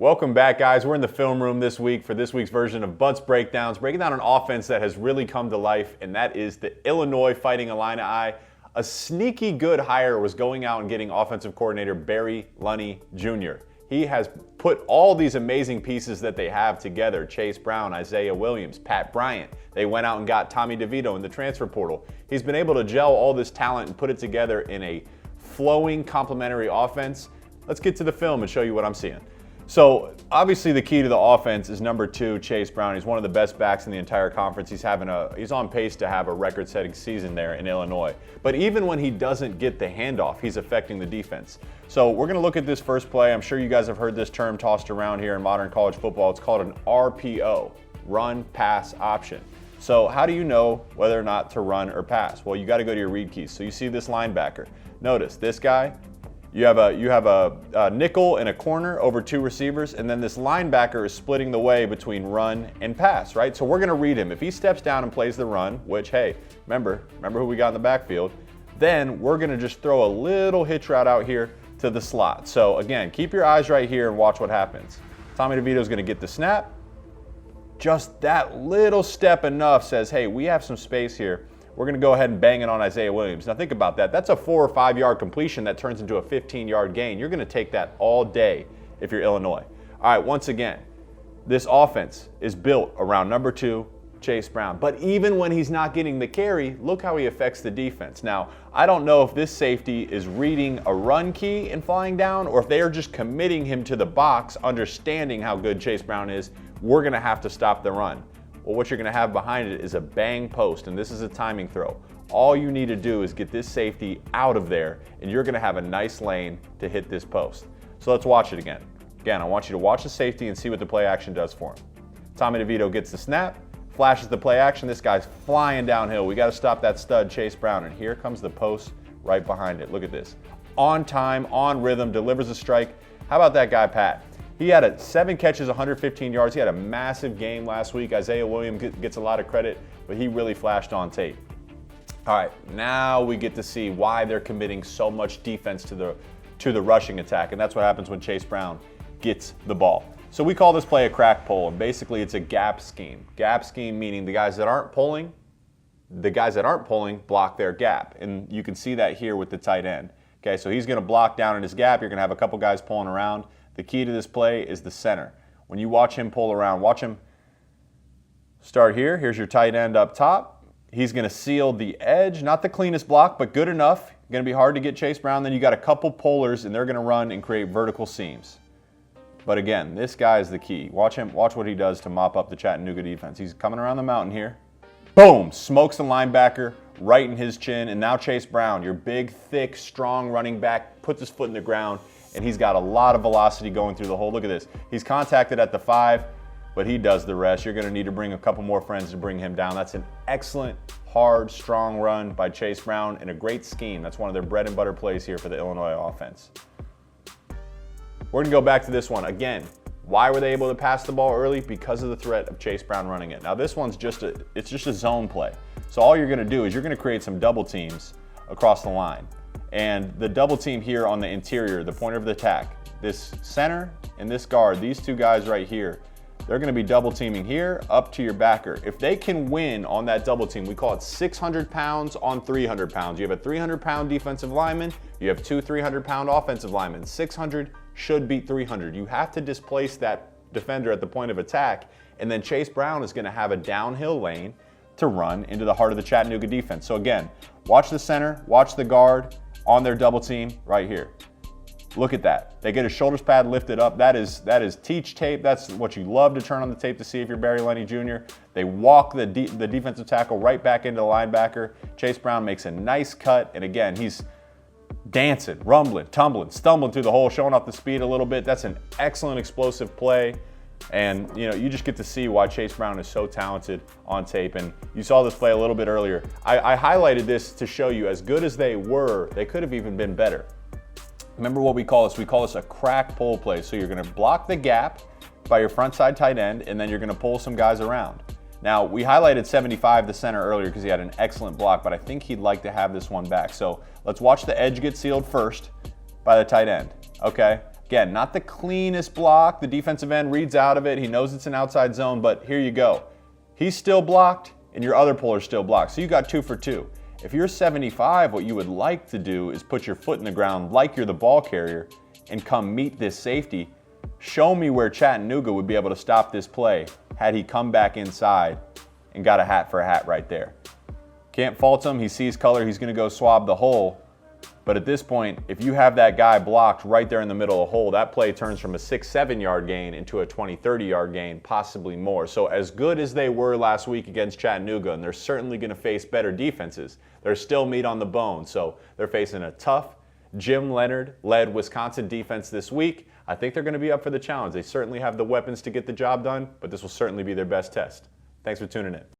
Welcome back, guys. We're in the film room this week for this week's version of Butts Breakdowns, breaking down an offense that has really come to life, and that is the Illinois Fighting Illini. A sneaky good hire was going out and getting offensive coordinator Barry Lunney Jr. He has put all these amazing pieces that they have together. Chase Brown, Isaiah Williams, Pat Bryant. They went out and got Tommy DeVito in the transfer portal. He's been able to gel all this talent and put it together in a flowing, complementary offense. Let's get to the film and show you what I'm seeing. So obviously the key to the offense is number 2, Chase Brown. He's one of the best backs in the entire conference. He's on pace to have a record-setting season there in Illinois. But even when he doesn't get the handoff, he's affecting the defense. So we're going to look at this first play. I'm sure you guys have heard this term tossed around here in modern college football. It's called an RPO, run pass option. So how do you know whether or not to run or pass? Well, you got to go to your read keys. So you see this linebacker. Notice this guy. You have a nickel and a corner over 2 receivers, and then this linebacker is splitting the way between run and pass, right? So we're going to read him. If he steps down and plays the run, which, hey, remember who we got in the backfield, then we're going to just throw a little hitch route out here to the slot. So again, keep your eyes right here and watch what happens. Tommy DeVito is going to get the snap. Just that little step enough says, hey, we have some space here. We're going to go ahead and bang it on Isaiah Williams. Now think about that. That's a 4 or 5 yard completion that turns into a 15-yard gain. You're going to take that all day if you're Illinois. All right, once again, this offense is built around number 2, Chase Brown. But even when he's not getting the carry, look how he affects the defense. Now, I don't know if this safety is reading a run key and flying down, or if they are just committing him to the box, understanding how good Chase Brown is. We're going to have to stop the run. Well, what you're going to have behind it is a bang post, and this is a timing throw. All you need to do is get this safety out of there, and you're going to have a nice lane to hit this post. So let's watch it again. Again, I want you to watch the safety and see what the play action does for him. Tommy DeVito gets the snap, flashes the play action. This guy's flying downhill. We got to stop that stud, Chase Brown, and here comes the post right behind it. Look at this. On time, on rhythm, delivers a strike. How about that guy, Pat? He had 7 catches, 115 yards. He had a massive game last week. Isaiah Williams gets a lot of credit, but he really flashed on tape. All right, now we get to see why they're committing so much defense to the rushing attack, and that's what happens when Chase Brown gets the ball. So we call this play a crack pull, and basically it's a gap scheme. Gap scheme meaning the guys that aren't pulling block their gap, and you can see that here with the tight end. Okay, so he's going to block down in his gap. You're going to have a couple guys pulling around. The key to this play is the center. When you watch him pull around, watch him start here. Here's your tight end up top. He's going to seal the edge. Not the cleanest block, but good enough. Going to be hard to get Chase Brown. Then you got a couple pullers, and they're going to run and create vertical seams. But again, this guy is the key. Watch him. Watch what he does to mop up the Chattanooga defense. He's coming around the mountain here. Boom! Smokes the linebacker right in his chin. And now Chase Brown, your big, thick, strong running back, puts his foot in the ground, and he's got a lot of velocity going through the hole. Look at this. He's contacted at the 5, but he does the rest. You're going to need to bring a couple more friends to bring him down. That's an excellent, hard, strong run by Chase Brown and a great scheme. That's one of their bread and butter plays here for the Illinois offense. We're going to go back to this one. Again, why were they able to pass the ball early? Because of the threat of Chase Brown running it. Now this one's just a zone play. So all you're going to do is you're going to create some double teams across the line. And the double team here on the interior, the point of the attack, this center and this guard, these 2 guys right here, they're going to be double teaming here up to your backer. If they can win on that double team, we call it 600 pounds on 300 pounds. You have a 300-pound defensive lineman, you have 2 300-pound offensive linemen. 600 should beat 300. You have to displace that defender at the point of attack, and then Chase Brown is going to have a downhill lane to run into the heart of the Chattanooga defense. So again, watch the center, watch the guard on their double team right here. Look at that. They get a shoulders pad lifted up. That is teach tape. That's what you love to turn on the tape to see if you're Barry Lunney Jr. They walk the defensive tackle right back into the linebacker. Chase Brown makes a nice cut, and again, he's dancing, rumbling, tumbling, stumbling through the hole, showing off the speed a little bit. That's an excellent explosive play. And you just get to see why Chase Brown is so talented on tape. And you saw this play a little bit earlier. I highlighted this to show you, as good as they were, they could have even been better. Remember what we call this? We call this a crack pull play. So you're going to block the gap by your front side tight end, and then you're going to pull some guys around. Now, we highlighted 75, the center, earlier because he had an excellent block, but I think he'd like to have this one back. So let's watch the edge get sealed first by the tight end. Okay? Again, not the cleanest block. The defensive end reads out of it. He knows it's an outside zone, but here you go. He's still blocked, and your other puller's still blocked. So you got 2 for 2. If you're 75, what you would like to do is put your foot in the ground like you're the ball carrier and come meet this safety. Show me where Chattanooga would be able to stop this play had he come back inside and got a hat for a hat right there. Can't fault him. He sees color. He's going to go swab the hole. But at this point, if you have that guy blocked right there in the middle of the hole, that play turns from a 6-7 yard gain into a 20-30 yard gain, possibly more. So as good as they were last week against Chattanooga, and they're certainly going to face better defenses, there's still meat on the bone. So they're facing a tough Jim Leonhard-led Wisconsin defense this week. I think they're going to be up for the challenge. They certainly have the weapons to get the job done, but this will certainly be their best test. Thanks for tuning in.